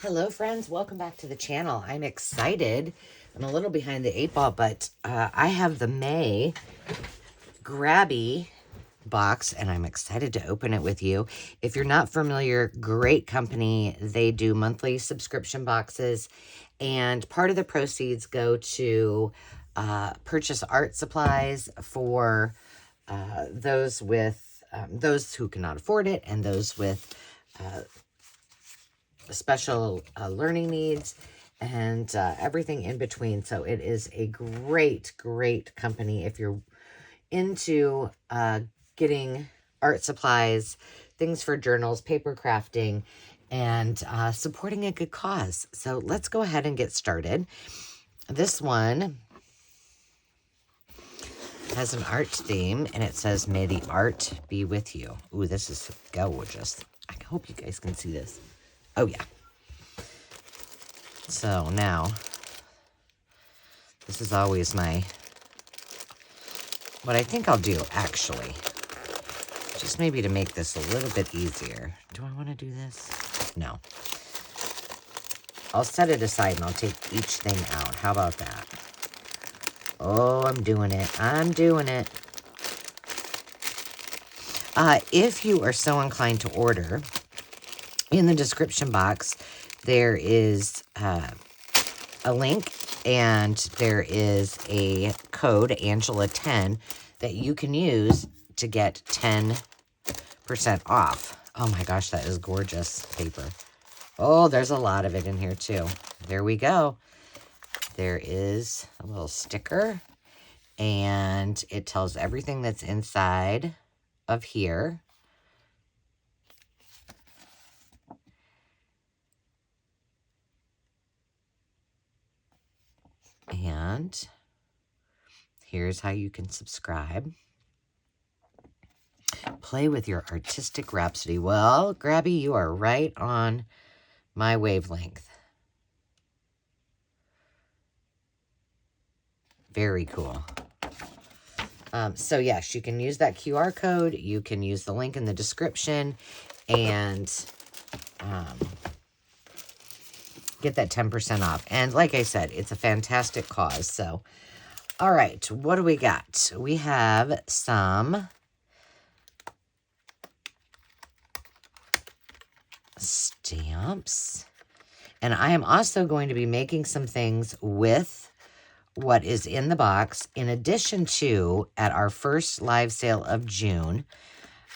Hello friends, welcome back to the channel. I'm excited. I'm a little behind the 8 ball, but I have the May GRABIE box and I'm excited to open it with you. If you're not familiar, great company. They do monthly subscription boxes and part of the proceeds go to purchase art supplies for those with those who cannot afford it and those with special learning needs and everything in between. So it is a great company if you're into getting art supplies, things for journals, paper crafting, and supporting a good cause. So let's go ahead and get started. This one has an art theme and it says, "May the art be with you." Ooh, this is gorgeous. I hope you guys can see this. Oh yeah. So now, this is always what I think I'll do actually, just maybe to make this a little bit easier. Do I want to do this? No. I'll set it aside and I'll take each thing out. How about that? Oh, I'm doing it. I'm doing it. If you are so inclined to order, in the description box, there is a link and there is a code, Angela10, that you can use to get 10% off. Oh my gosh, that is gorgeous paper. Oh, there's a lot of it in here too. There we go. There is a little sticker and it tells everything that's inside of here. And here's how you can subscribe. Play with your artistic rhapsody. Well, GRABIE, you are right on my wavelength. Very cool. So yes, you can use that QR code. You can use the link in the description and get that 10% off. And like I said, it's a fantastic cause. So, all right, what do we got? We have some stamps. And I am also going to be making some things with what is in the box. In addition to, at our first live sale of June,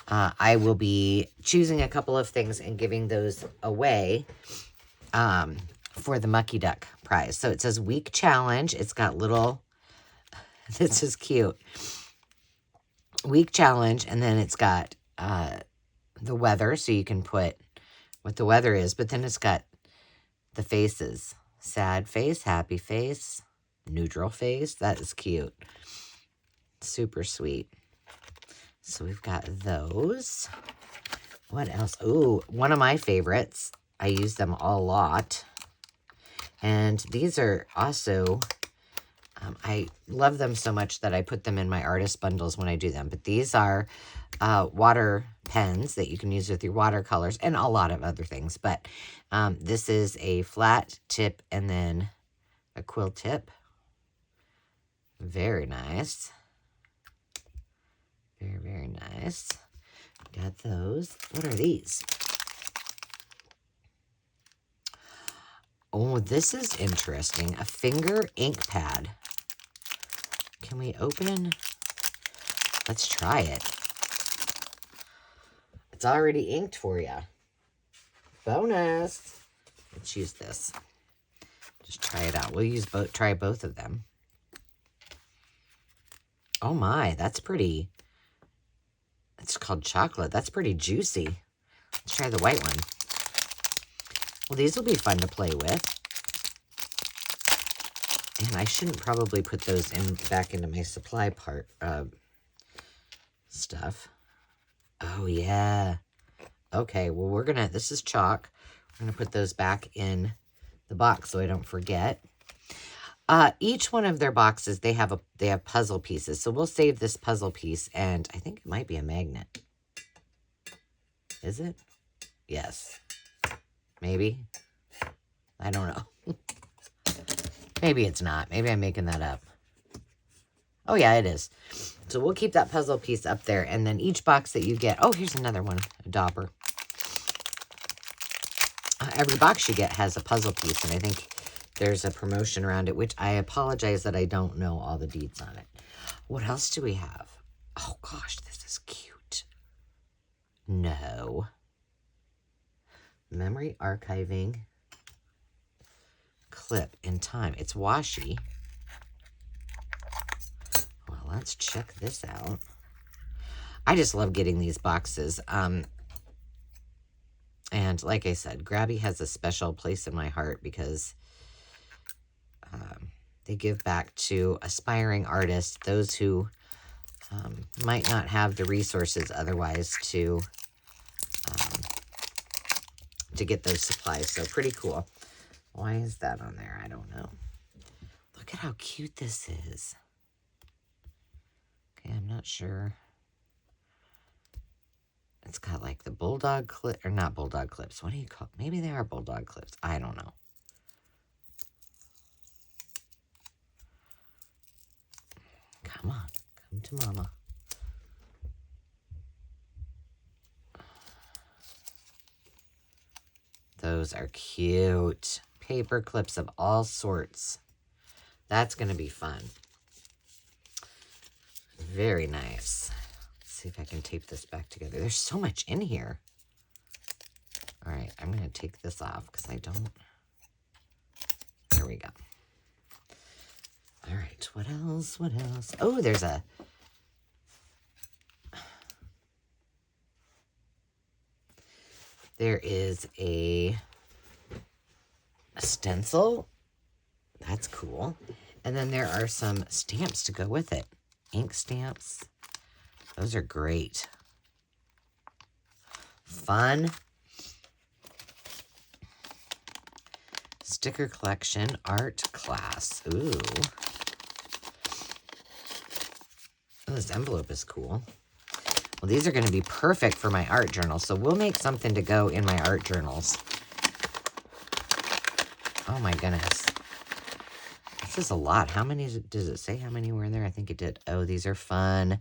I will be choosing a couple of things and giving those away for the Mucky Duck prize. So it says week challenge. It's got little, this is cute. Week challenge, and then it's got the weather, so you can put what the weather is, but then it's got the faces. Sad face, happy face, neutral face. That is cute. Super sweet. So we've got those. What else? Ooh, one of my favorites. I use them a lot. And these are also, I love them so much that I put them in my artist bundles when I do them. But these are water pens that you can use with your watercolors and a lot of other things. But this is a flat tip and then a quill tip. Very nice. Very, very nice. Got those. What are these? Oh, this is interesting. A finger ink pad. Can we open? Let's try it. It's already inked for you. Bonus. Let's use this. Just try it out. We'll use both. Try both of them. Oh my, that's pretty. It's called chocolate. That's pretty juicy. Let's try the white one. Well, these will be fun to play with. And I shouldn't probably put those back into my supply part stuff. Oh, yeah. Okay, well, this is chalk. We're going to put those back in the box so I don't forget. Each one of their boxes, they have puzzle pieces. So we'll save this puzzle piece, and I think it might be a magnet. Is it? Yes. Maybe. I don't know. Maybe it's not. Maybe I'm making that up. Oh, yeah, it is. So we'll keep that puzzle piece up there. And then each box that you get... Oh, here's another one. A dauber. Every box you get has a puzzle piece. And I think there's a promotion around it, which I apologize that I don't know all the deets on it. What else do we have? Oh, gosh, this is cute. No. Memory archiving clip in time. It's washi. Well, let's check this out. I just love getting these boxes. And like I said, GRABIE has a special place in my heart because they give back to aspiring artists, those who might not have the resources otherwise to get those supplies. So pretty cool. Why is that on there? I don't know. Look at how cute this is. Okay, I'm not sure. It's got like the bulldog clip, or not bulldog clips. What do you call it? Maybe they are bulldog clips. I don't know. Come on, come to mama. Those are cute. Paper clips of all sorts. That's going to be fun. Very nice. Let's see if I can tape this back together. There's so much in here. All right, I'm going to take this off because I don't... There we go. All right, what else? What else? Oh, there's a... There is a stencil. That's cool. And then there are some stamps to go with it. Ink stamps. Those are great. Fun. Sticker collection, art class. Ooh. Oh, this envelope is cool. Well, these are going to be perfect for my art journal. So we'll make something to go in my art journals. Oh my goodness. This is a lot. How many, does it say how many were in there? I think it did. Oh, these are fun.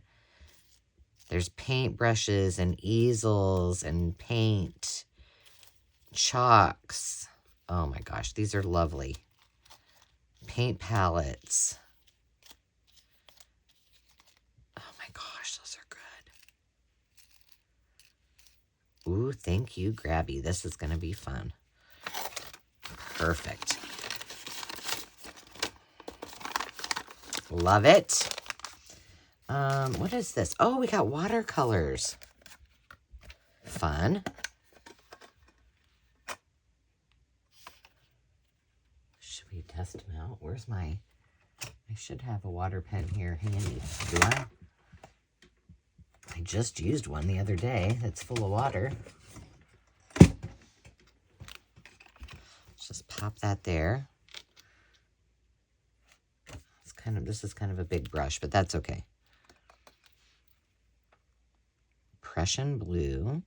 There's paint brushes and easels and paint, chalks. Oh my gosh, these are lovely. Paint palettes. Oh my gosh, those are good. Ooh, thank you, GRABIE. This is going to be fun. Perfect. Love it. What is this? Oh, we got watercolors. Fun. Should we test them out? Where's my... I should have a water pen here handy. Do I? I just used one the other day that's full of water. Let's just pop that there. This is kind of a big brush, but that's okay. Prussian blue.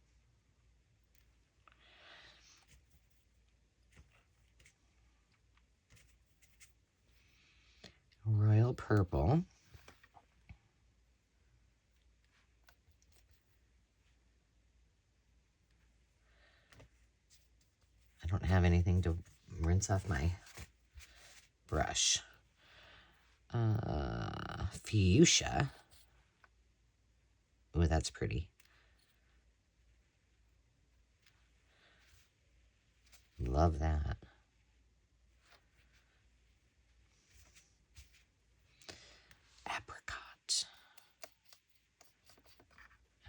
Royal purple. I don't have anything to rinse off my brush. Fuchsia. Oh, that's pretty. Love that. Apricot.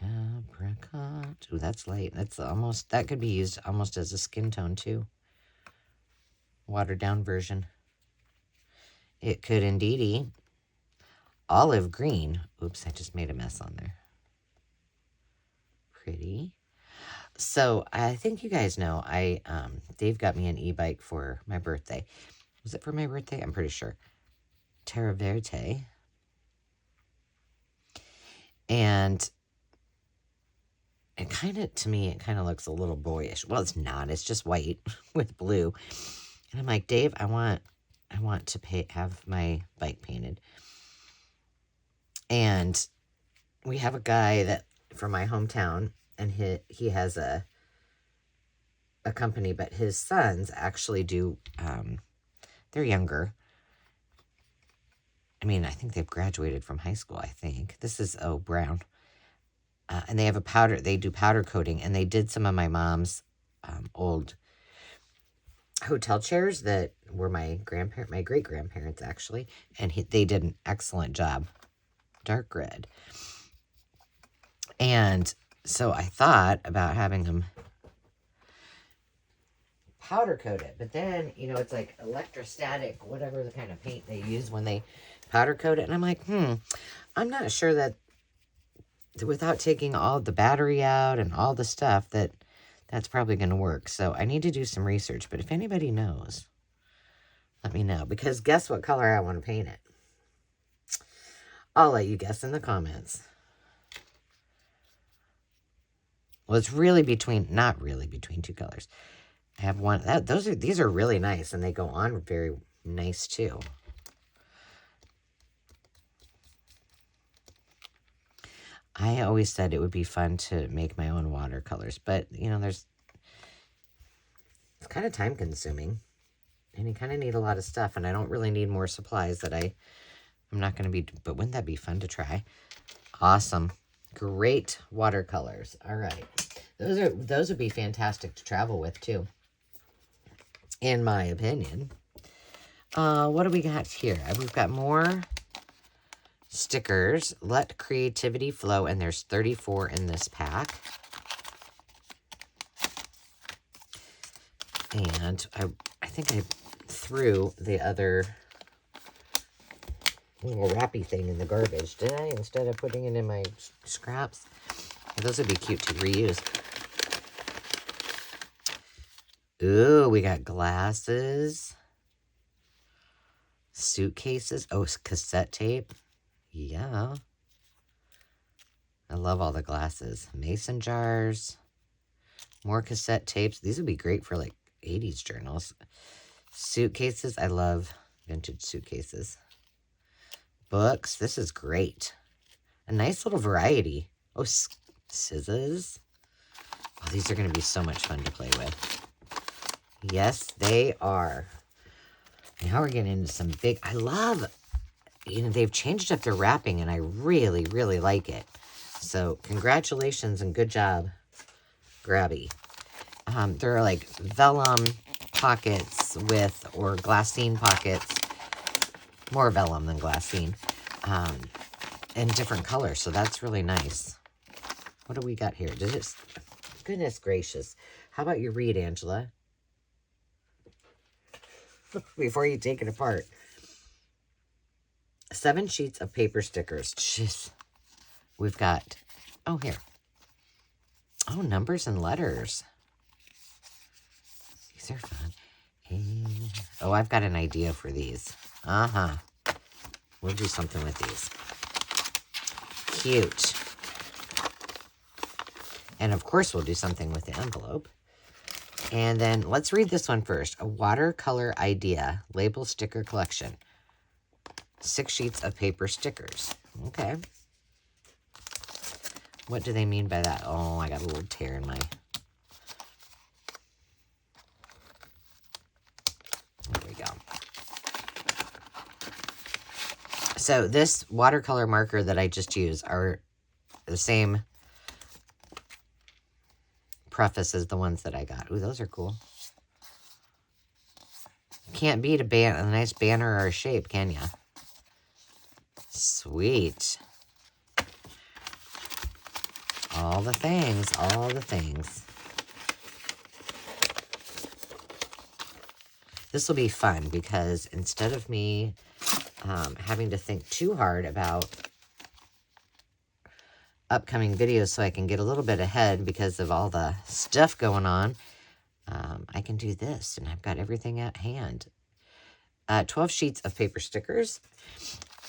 Apricot. Ooh, that's light. That's almost, that could be used almost as a skin tone too. Watered down version. It could indeedy. Olive green. Oops, I just made a mess on there. Pretty. So I think you guys know Dave got me an e-bike for my birthday. Was it for my birthday? I'm pretty sure. Terra Verte. And it kind of, to me, it kind of looks a little boyish. Well, it's not. It's just white with blue. And I'm like, Dave, I want to have my bike painted. And we have a guy that from my hometown, and he has a company, but his sons actually do, they're younger. I mean, I think they've graduated from high school, I think. This is, brown. And they have they do powder coating, and they did some of my mom's old hotel chairs that were my great-grandparents, actually. And they did an excellent job. Dark red. And so I thought about having them powder coat it, but then, it's like electrostatic, whatever the kind of paint they use when they powder coat it. And I'm like, I'm not sure that without taking all the battery out and all the stuff that's probably going to work. So I need to do some research, but if anybody knows, let me know, because guess what color I want to paint it? I'll let you guess in the comments. Well, it's really not really between two colors. I have one these are really nice, and they go on very nice too. I always said it would be fun to make my own watercolors, but it's kind of time consuming, and you kind of need a lot of stuff, and I don't really need more supplies that I'm not going to be, but wouldn't that be fun to try? Awesome. Great watercolors. All right. Those would be fantastic to travel with too, in my opinion. What do we got here? We've got more stickers. Let creativity flow, and there's 34 in this pack. And I think I threw the other little wrappy thing in the garbage, did I? Instead of putting it in my scraps. Those would be cute to reuse. Ooh, we got glasses. Suitcases. Oh, cassette tape. Yeah. I love all the glasses. Mason jars. More cassette tapes. These would be great for like 80s journals. Suitcases. I love vintage suitcases. Books. This is great. A nice little variety. Oh, scissors. Oh, these are going to be so much fun to play with. Yes, they are. Now we're getting into some big... I love... they've changed up their wrapping, and I really, really like it. So, congratulations and good job, GRABIE. There are like vellum pockets or glassine pockets. More vellum than glassine. In different colors, so that's really nice. What do we got here? Goodness gracious. How about you read, Angela? Before you take it apart. 7 sheets of paper stickers. Jeez. We've got, here. Oh, numbers and letters. These are fun. And, I've got an idea for these. We'll do something with these. Cute. And of course, we'll do something with the envelope. And then let's read this one first. A watercolor idea. Label sticker collection. 6 sheets of paper stickers. Okay. What do they mean by that? Oh, I got a little tear in my... There we go. So this watercolor marker that I just used are the same preface as the ones that I got. Ooh, those are cool. Can't beat a nice banner or a shape, can ya? Sweet. All the things, all the things. This will be fun because instead of me having to think too hard about upcoming videos so I can get a little bit ahead because of all the stuff going on, I can do this, and I've got everything at hand. 12 sheets of paper stickers.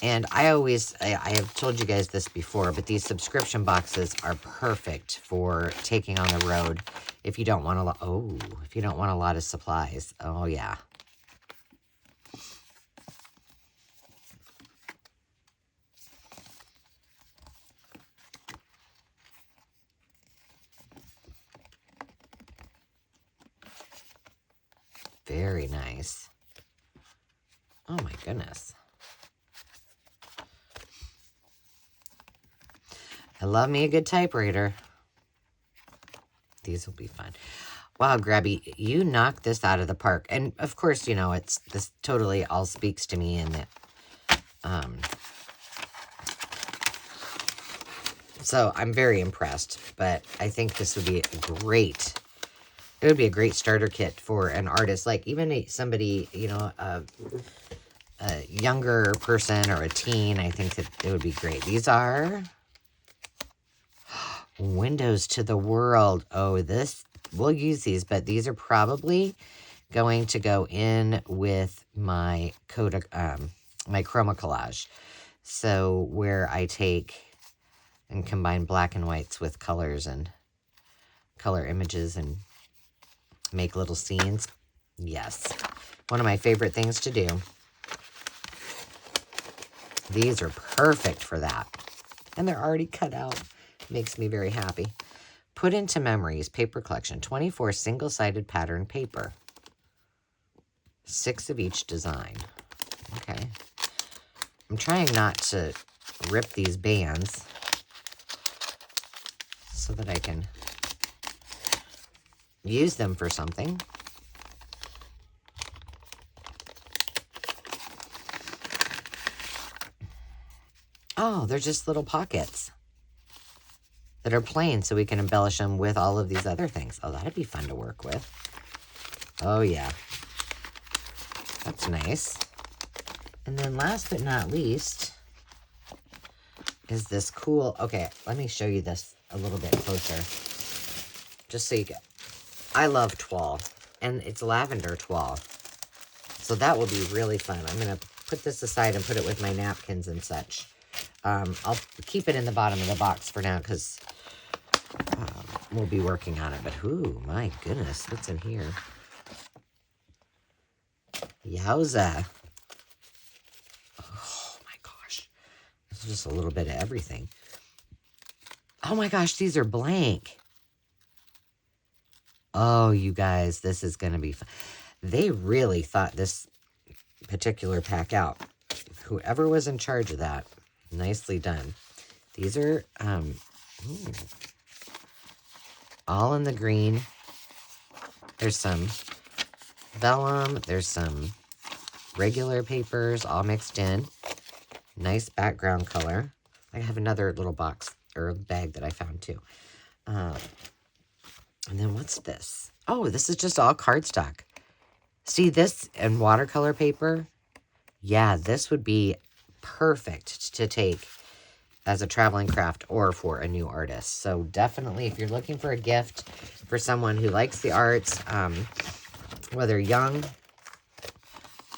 And I have told you guys this before, but these subscription boxes are perfect for taking on the road if you don't want a lot of supplies. Oh, yeah. Very nice. Oh my goodness. I love me a good typewriter. These will be fun. Wow, Grabby, you knocked this out of the park. And of course, you know, this totally all speaks to me, and that so I'm very impressed. But I think this would be great. It would be a great starter kit for an artist, like even somebody, you know, a younger person or a teen. I think that it would be great. These are Windows to the World. Oh, we'll use these, but these are probably going to go in with my my chroma collage. So where I take and combine black and whites with colors and color images and make little scenes. Yes. One of my favorite things to do. These are perfect for that. And they're already cut out. Makes me very happy. Put into Memories paper collection. 24 single-sided pattern paper. 6 of each design. Okay. I'm trying not to rip these bands so that I can use them for something. Oh, they're just little pockets that are plain, so we can embellish them with all of these other things. Oh, that'd be fun to work with. Oh, yeah. That's nice. And then last but not least is this cool... Okay, let me show you this a little bit closer. Just so you get... I love toile, and it's lavender toile. So that will be really fun. I'm going to put this aside and put it with my napkins and such. I'll keep it in the bottom of the box for now because we'll be working on it. But, ooh, my goodness, what's in here? Yowza. Oh, my gosh. This is just a little bit of everything. Oh, my gosh, these are blank. Oh, you guys, this is going to be fun. They really thought this particular pack out. Whoever was in charge of that, nicely done. These are all in the green. There's some vellum. There's some regular papers all mixed in. Nice background color. I have another little box or bag that I found too. And then what's this? Oh, this is just all cardstock. See this and watercolor paper? Yeah, this would be perfect to take as a traveling craft or for a new artist. So definitely, if you're looking for a gift for someone who likes the arts, whether young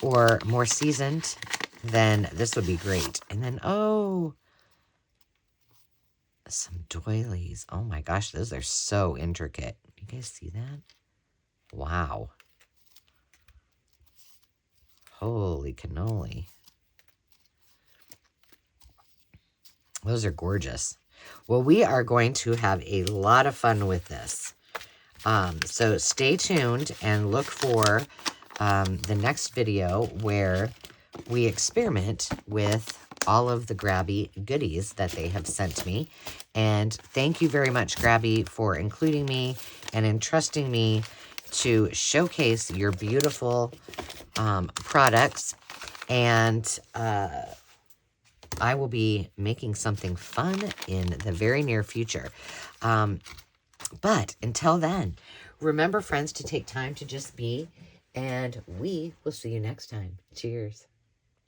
or more seasoned, then this would be great. And then, oh, some doilies. Oh my gosh, those are so intricate. You guys see that? Wow. Holy cannoli. Those are gorgeous. Well, we are going to have a lot of fun with this. So stay tuned and look for the next video where we experiment with all of the GRABIE goodies that they have sent me. And thank you very much, GRABIE, for including me and entrusting me to showcase your beautiful products. And I will be making something fun in the very near future. But until then, remember, friends, to take time to just be, and we will see you next time. Cheers.